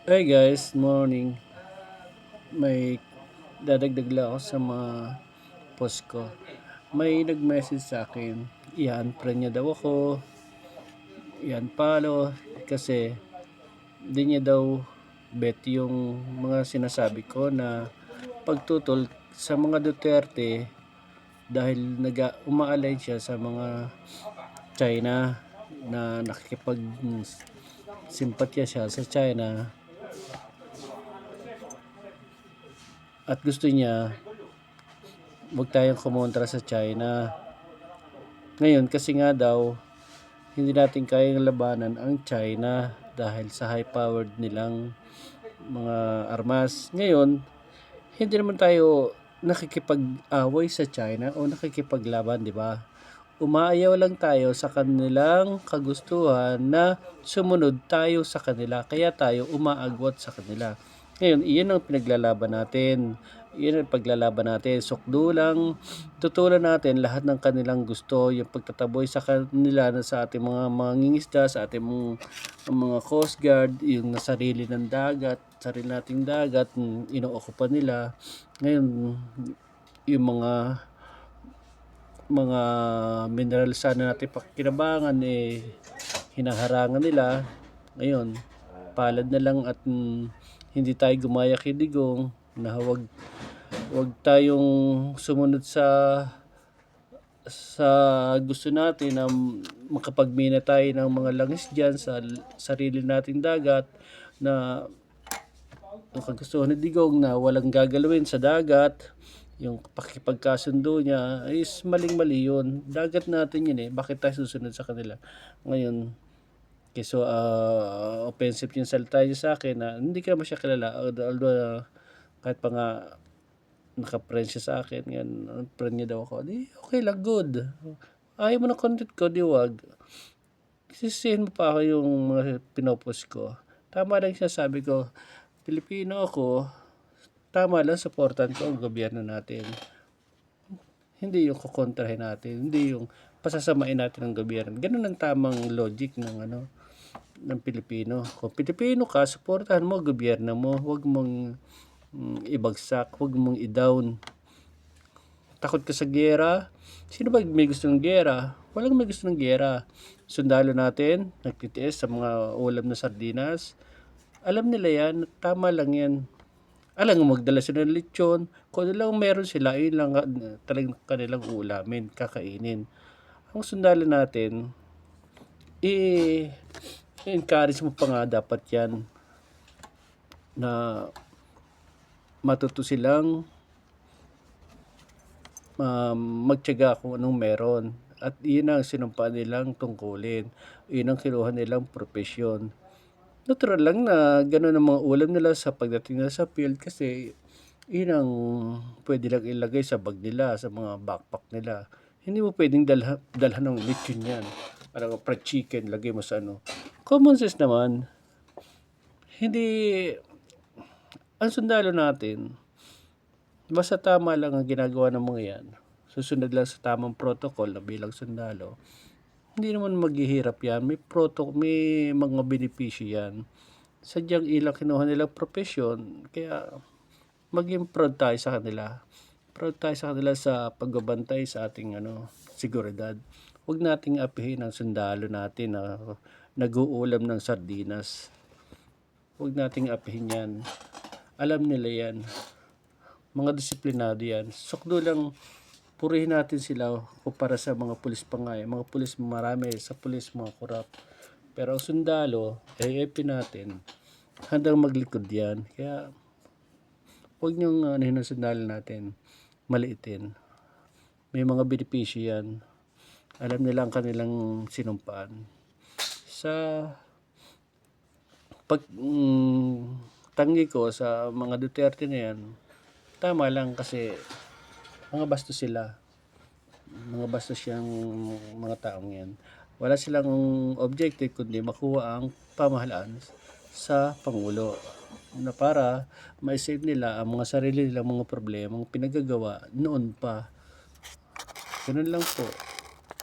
Hey guys, morning. May dadagdag lang ako sa mga post ko. May nag-message sa akin, i-unfriend niya daw ako, i-unfollow, kasi di niya daw bet yung mga sinasabi ko na pagtutol sa mga Duterte dahil umaalay siya sa mga China na nakikipag simpatya siya sa China at gusto niya huwag tayong kumontra sa China. Ngayon kasi nga daw hindi natin kayang labanan ang China dahil sa high-powered nilang mga armas. Ngayon, hindi naman tayo nakikipag-away sa China o nakikipaglaban, di ba? Umaayaw lang tayo sa kanilang kagustuhan na sumunod tayo sa kanila. Kaya tayo umaagwat sa kanila. Ngayon, iyan ang pinaglalaban natin. Iyan ang paglalaban natin. Sukdo lang, tutulan natin lahat ng kanilang gusto. Yung pagtataboy sa kanila na sa ating mga mangingisda, sa ating mga coast guard, yung nasarili ng dagat, sarili nating dagat, inookupa nila. Ngayon, yung mga mineral sana natin pakinabangan hinaharangan nila. Ngayon, palad na lang at hindi tayo gumaya kay Digong na wag tayong sumunod sa gusto natin na makapagmina tayo ng mga langis dyan sa sarili nating dagat na ang kagustuhan ni Digong na walang gagalawin sa dagat. Yung pakikipagkasundo niya is maling-mali yun. Dagat natin yun Bakit tayo susunod sa kanila? Ngayon, so offensive yung salita niya sa akin na hindi ka naman siya kilala. Although, kahit pa nga naka-friend siya sa akin, yan, friend niya daw ako. Di, okay lang, good. Ayaw mo ng content ko, di wag. Sisihin mo pa ako yung mga pinopost ko. Tama lang siya, sabi ko, Pilipino ako, tama lang, supportan ko ang gobyerno natin. Hindi yung kukontrahin natin, hindi yung pasasamain natin ang gobyerno. Ganun ang tamang logic ng Pilipino. Kung Pilipino ka, suportahan mo ang gobyerno mo. Huwag mong ibagsak, huwag mong i-down. Takot ka sa giyera? Sino ba may gusto ng giyera? Walang may gusto ng giyera. Sundalo natin, nagtitiis sa mga ulam na sardinas. Alam nila yan, tama lang yan. Alam mo, magdala sila ng lechon. Kung ano lang meron sila, yun lang talagang kanilang ulamin, kakainin. Ang sundalo natin, i-encourage mo pa nga dapat yan na matuto silang magtiyaga kung anong meron. At yun ang sinumpa nilang tungkulin. Yun ang kinuha nilang profesyon. Natural lang na gano'n ang mga ulam nila sa pagdating nila sa field kasi yun ang pwede lang ilagay sa bag nila, sa mga backpack nila. Hindi mo pwedeng dalhan ng lechon yan. Parang fried chicken, lagay mo sa ano. Common sense naman. Hindi, ang sundalo natin, basta tama lang ang ginagawa ng mga yan. Susunod lang sa tamang protocol na bilang sundalo. Hindi naman maghihirap yan. May mga benepisyo yan. Sadyang ilang kinuha nilang profesyon. Kaya maging proud tayo sa kanila. Proud tayo sa kanila sa pagbabantay sa ating seguridad. Huwag nating apihin ang sundalo natin na nag-uulam ng sardinas. Huwag nating apihin yan. Alam nila yan. Mga disiplinado yan. Sukdo lang, purihin natin sila kumpara sa mga pulis pa nga. Mga pulis marami, sa pulis mga korap. Pero ang sundalo, AFP natin, handang maglikod yan. Kaya huwag niyong ang sundalo natin maliitin. May mga benepisyo yan. Alam nila ang kanilang sinumpaan. Sa tanggi ko sa mga Duterte na yan, tama lang kasi mga bastos sila. Mga bastos yung mga taong yan. Wala silang objective kundi makuha ang pamahalaan sa Pangulo na para ma-save nila ang mga sarili nilang mga problemang pinagagawa noon pa. Ganun lang po.